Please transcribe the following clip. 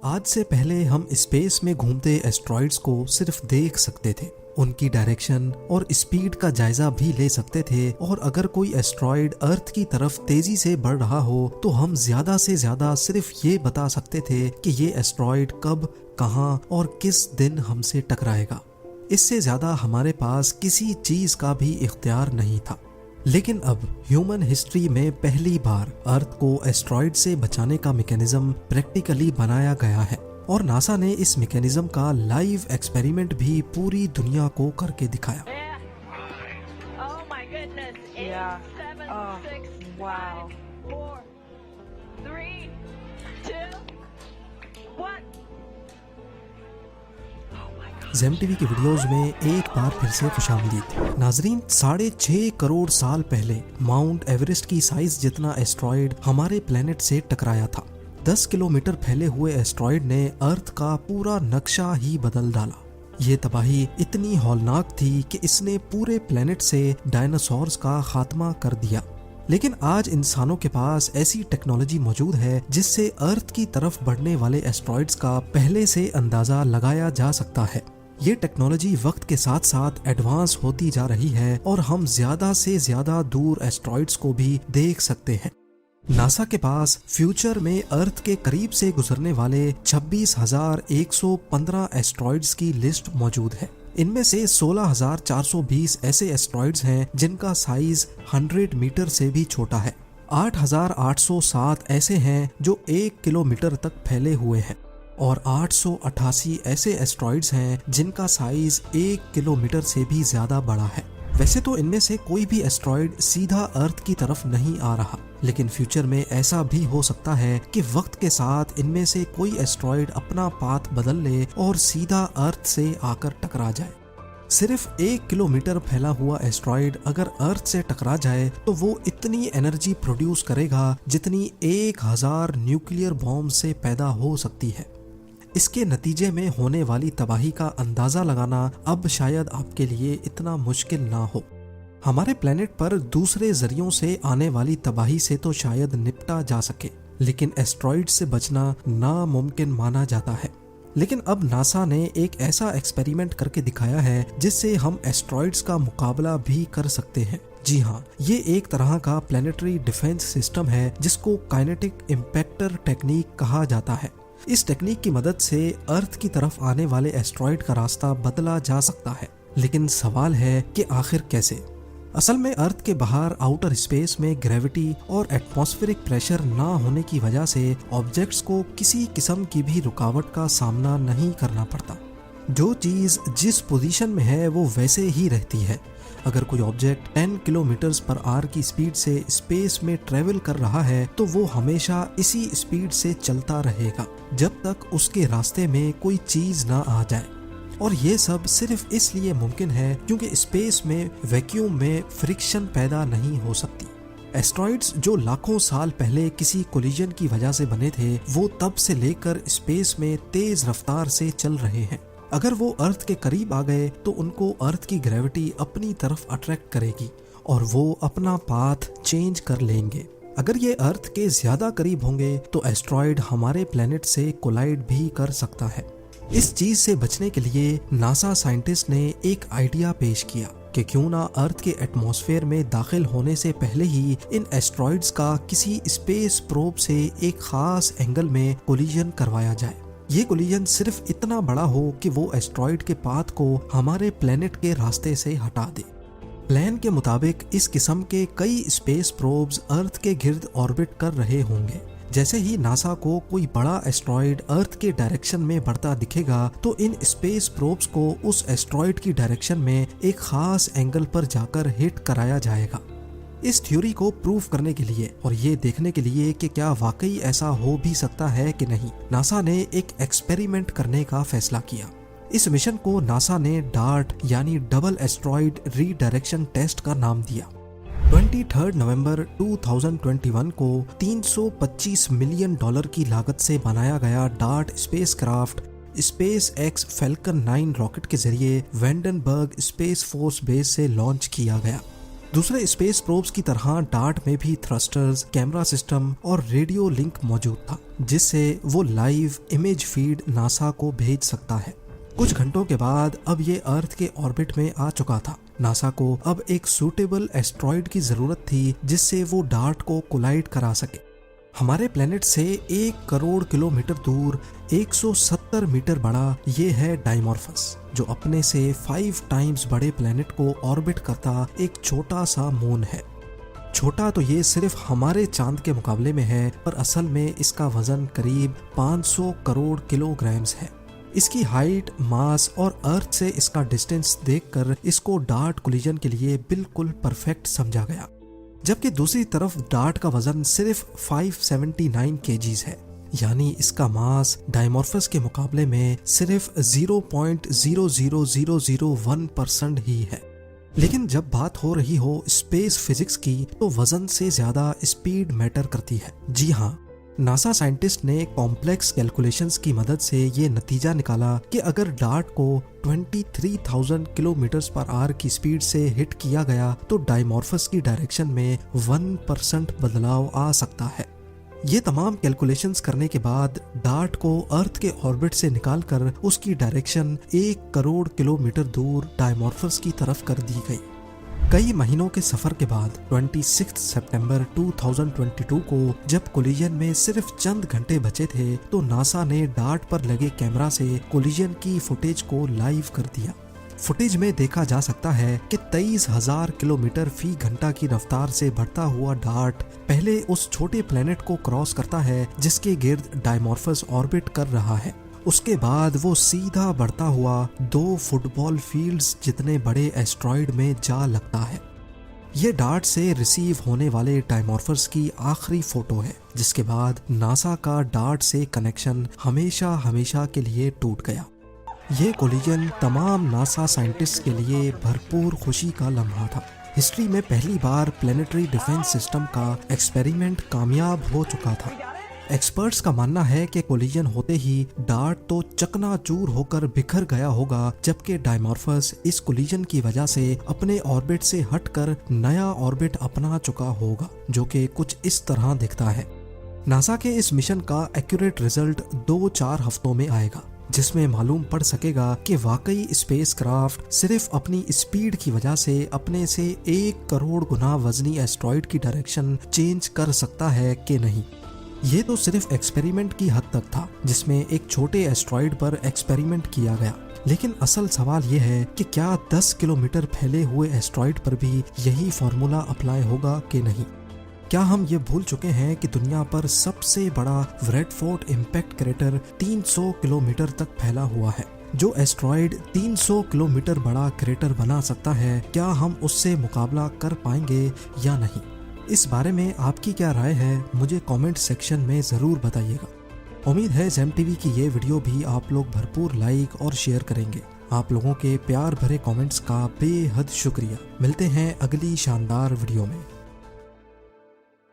आज से पहले हम स्पेस में घूमते एस्ट्रॉइड्स को सिर्फ देख सकते थे, उनकी डायरेक्शन और स्पीड का जायजा भी ले सकते थे, और अगर कोई एस्ट्रॉइड अर्थ की तरफ तेजी से बढ़ रहा हो तो हम ज्यादा से ज्यादा सिर्फ ये बता सकते थे कि ये एस्ट्रॉइड कब, कहां और किस दिन हमसे टकराएगा। इससे ज्यादा हमारे पास किसी चीज का भी इख्तियार नहीं था। लेकिन अब ह्यूमन हिस्ट्री में पहली बार अर्थ को एस्ट्रॉइड से बचाने का मैकेनिज्म प्रैक्टिकली बनाया गया है, और नासा ने इस मैकेनिज्म का लाइव एक्सपेरिमेंट भी पूरी दुनिया को करके दिखाया। ज़ेम टीवी की वीडियोस में एक बार फिर से खुशामदीद। नाजरीन, 6.5 करोड़ साल पहले माउंट एवरेस्ट की साइज जितना एस्ट्रॉइड हमारे प्लेनेट से टकराया था। 10 किलोमीटर फैले हुए एस्ट्रॉइड ने अर्थ का पूरा नक्शा ही बदल डाला। ये तबाही इतनी हौलनाक थी कि इसने पूरे प्लेनेट से डायनासोर्स का खात्मा कर दिया। लेकिन आज इंसानों के पास ऐसी टेक्नोलॉजी मौजूद है जिससे अर्थ की तरफ बढ़ने वाले एस्ट्रॉइड्स का पहले से अंदाजा लगाया जा सकता है। ये टेक्नोलॉजी वक्त के साथ साथ एडवांस होती जा रही है और हम ज्यादा से ज्यादा दूर एस्ट्रॉइड्स को भी देख सकते हैं। नासा के पास फ्यूचर में अर्थ के करीब से गुजरने वाले 26,115 एस्ट्रॉइड्स की लिस्ट मौजूद है। इनमें से 16,420 ऐसे एस्ट्रॉइड्स हैं जिनका साइज 100 मीटर से भी छोटा है। 8,807 ऐसे हैं जो 1 किलोमीटर तक फैले हुए हैं, और 888 ऐसे एस्ट्रॉइड्स हैं जिनका साइज 1 किलोमीटर से भी ज्यादा बड़ा है। वैसे तो इनमें से कोई भी एस्ट्रॉइड सीधा अर्थ की तरफ नहीं आ रहा, लेकिन फ्यूचर में ऐसा भी हो सकता है कि वक्त के साथ इनमें से कोई एस्ट्रॉइड अपना पाथ बदल ले और सीधा अर्थ से आकर टकरा जाए। सिर्फ 1 किलोमीटर फैला हुआ एस्ट्रॉइड अगर अर्थ से टकरा जाए तो वो इतनी एनर्जी प्रोड्यूस करेगा जितनी 1000 न्यूक्लियर बॉम्ब से पैदा हो सकती है। इसके नतीजे में होने वाली तबाही का अंदाजा लगाना अब शायद आपके लिए इतना मुश्किल ना हो। हमारे प्लेनेट पर दूसरे जरियों से आने वाली तबाही से तो शायद निपटा जा सके, लेकिन एस्ट्रॉइड से बचना नामुमकिन माना जाता है। लेकिन अब नासा ने एक ऐसा एक्सपेरिमेंट करके दिखाया है जिससे हम एस्ट्रॉइड्स का मुकाबला भी कर सकते हैं। जी हाँ, ये एक तरह का प्लेनेटरी डिफेंस सिस्टम है जिसको काइनेटिक इम्पैक्टर टेक्निक कहा जाता है। इस टेक्निक की मदद से अर्थ की तरफ आने वाले एस्ट्रॉइड का रास्ता बदला जा सकता है। लेकिन सवाल है कि आखिर कैसे? असल में अर्थ के बाहर आउटर स्पेस में ग्रेविटी और एटमॉस्फेरिक प्रेशर ना होने की वजह से ऑब्जेक्ट्स को किसी किस्म की भी रुकावट का सामना नहीं करना पड़ता। जो चीज जिस पोजीशन में है वो वैसे ही रहती है। अगर कोई ऑब्जेक्ट 10 किलोमीटर पर आवर की स्पीड से स्पेस में ट्रेवल कर रहा है तो वो हमेशा इसी स्पीड से चलता रहेगा जब तक उसके रास्ते में कोई चीज ना आ जाए। और ये सब सिर्फ इसलिए मुमकिन है क्योंकि स्पेस में वैक्यूम में फ्रिक्शन पैदा नहीं हो सकती। एस्ट्रॉइड्स जो लाखों साल पहले किसी कोलिजन की वजह से बने थे, वो तब से लेकर स्पेस में तेज रफ्तार से चल रहे हैं। अगर वो अर्थ के करीब आ गए तो उनको अर्थ की ग्रेविटी अपनी तरफ अट्रैक्ट करेगी और वो अपना पाथ चेंज कर लेंगे। अगर ये अर्थ के ज्यादा करीब होंगे तो एस्ट्रॉइड हमारे प्लेनेट से कोलाइड भी कर सकता है। इस चीज से बचने के लिए नासा साइंटिस्ट ने एक आइडिया पेश किया कि क्यों ना अर्थ के एटमॉस्फेयर में दाखिल होने से पहले ही इन एस्ट्रॉइड्स का किसी स्पेस प्रोब से एक खास एंगल में कोलिजन करवाया जाए। ये कोलिजन सिर्फ इतना बड़ा हो कि वो एस्ट्रॉइड के पाथ को हमारे प्लेनेट के रास्ते से हटा दे। प्लान के मुताबिक इस किस्म के कई स्पेस प्रोब्स अर्थ के गिर्द ऑर्बिट कर रहे होंगे। जैसे ही नासा को कोई बड़ा एस्ट्रॉइड अर्थ के डायरेक्शन में बढ़ता दिखेगा तो इन स्पेस प्रोब्स को उस एस्ट्रॉइड की डायरेक्शन में एक खास एंगल पर जाकर हिट कराया जाएगा। इस थ्योरी को प्रूव करने के लिए और ये देखने के लिए कि क्या वाकई ऐसा हो भी सकता है कि नहीं, नासा ने एक एक्सपेरिमेंट करने का फैसला किया। इस मिशन को नासा ने डार्ट यानी डबल एस्ट्रॉइड रीडायरेक्शन टेस्ट का नाम दिया। 23 नवंबर 2021 को $325 मिलियन की लागत से बनाया गया dart spacecraft space x falcon 9 rocket के जरिए वेंडनबर्ग स्पेस फोर्स बेस से लॉन्च किया गया। दूसरे स्पेस प्रोब्स की तरह डार्ट में भी थ्रस्टर्स, कैमरा सिस्टम और रेडियो लिंक मौजूद था, जिससे वो लाइव इमेज फीड नासा को भेज सकता है। कुछ घंटों के बाद अब ये अर्थ के ऑर्बिट में आ चुका था। नासा को अब एक सूटेबल एस्ट्रॉइड की जरूरत थी जिससे वो डार्ट को कोलाइड करा सके। हमारे प्लेनेट से 1 करोड़ किलोमीटर दूर 170 मीटर बड़ा ये है डाइमॉर्फस, जो अपने से 5 टाइम्स बड़े प्लेनेट को ऑर्बिट करता एक छोटा सा मून है। छोटा तो ये सिर्फ हमारे चांद के मुकाबले में है, पर असल में इसका वजन करीब 500 करोड़ किलोग्राम्स है। इसकी हाइट, मास और अर्थ से इसका डिस्टेंस देखकर इसको डार्ट कोलिजन के लिए बिल्कुल परफेक्ट समझा गया। जबकि दूसरी तरफ डार्ट का वजन सिर्फ 579 केजीज है, यानी इसका मास डाइमॉर्फस के मुकाबले में सिर्फ 0.00001% ही है। लेकिन जब बात हो रही हो स्पेस फिजिक्स की तो वजन से ज्यादा स्पीड मैटर करती है। जी हाँ, नासा साइंटिस्ट ने कॉम्प्लेक्स कैलकुलेशंस की मदद से ये नतीजा निकाला कि अगर डार्ट को 23,000 किलोमीटर पर आवर की स्पीड से हिट किया गया तो डाइमॉर्फस की डायरेक्शन में 1% बदलाव आ सकता है। ये तमाम कैलकुलेशंस करने के बाद डार्ट को अर्थ के ऑर्बिट से निकालकर उसकी डायरेक्शन 1 करोड़ किलोमीटर दूर डाइमॉर्फस की तरफ कर दी गई। कई महीनों के सफर के बाद 26 सितंबर 2022 को जब कोलिजन में सिर्फ चंद घंटे बचे थे तो नासा ने डार्ट पर लगे कैमरा से कोलिजन की फुटेज को लाइव कर दिया। फुटेज में देखा जा सकता है कि 23,000 किलोमीटर फी घंटा की रफ्तार से बढ़ता हुआ डार्ट पहले उस छोटे प्लेनेट को क्रॉस करता है जिसके गिर्द डाइमॉर्फस ऑर्बिट कर रहा है। उसके बाद वो सीधा बढ़ता हुआ 2 फुटबॉल फील्ड्स जितने बड़े एस्ट्रॉइड में जा लगता है। ये डार्ट से रिसीव होने वाले डाइमॉर्फस की आखिरी फोटो है, जिसके बाद नासा का डार्ट से कनेक्शन हमेशा हमेशा के लिए टूट गया। ये कोलिजन तमाम नासा साइंटिस्ट के लिए भरपूर खुशी का लम्हा था। हिस्ट्री में पहली बार प्लेनेटरी डिफेंस सिस्टम का एक्सपेरिमेंट कामयाब हो चुका था। एक्सपर्ट्स का मानना है कि कोलिजन होते ही डार्ट तो चकनाचूर होकर बिखर गया होगा, जबकि डाइमॉर्फस इस कोलिजन की वजह से अपने ऑर्बिट से हटकर नया ऑर्बिट अपना चुका होगा, जो कि कुछ इस तरह दिखता है। नासा के इस मिशन का एक्यूरेट रिजल्ट 2-4 हफ्तों में आएगा, जिसमें मालूम पड़ सकेगा कि वाकई स्पेसक्राफ्ट सिर्फ अपनी स्पीड की वजह से अपने से 1 करोड़ गुना वजनी एस्ट्रॉइड की डायरेक्शन चेंज कर सकता है कि नहीं। ये तो सिर्फ एक्सपेरिमेंट की हद तक था, जिसमें एक छोटे एस्ट्रॉइड पर एक्सपेरिमेंट किया गया। लेकिन असल सवाल ये है कि क्या 10 किलोमीटर फैले हुए एस्ट्रॉइड पर भी यही फॉर्मूला अप्लाई होगा कि नहीं। क्या हम ये भूल चुके हैं कि दुनिया पर सबसे बड़ा व्रेडफोर्ड इम्पैक्ट क्रेटर 300 किलोमीटर तक फैला हुआ है। जो एस्ट्रॉइड 300 किलोमीटर बड़ा क्रेटर बना सकता है, क्या हम उससे मुकाबला कर पाएंगे या नहीं। इस बारे में आपकी क्या राय है, मुझे कमेंट सेक्शन में ज़रूर बताइएगा। उम्मीद है जेम टीवी की ये वीडियो भी आप लोग भरपूर लाइक और शेयर करेंगे। आप लोगों के प्यार भरे कमेंट्स का बेहद शुक्रिया। मिलते हैं अगली शानदार वीडियो में।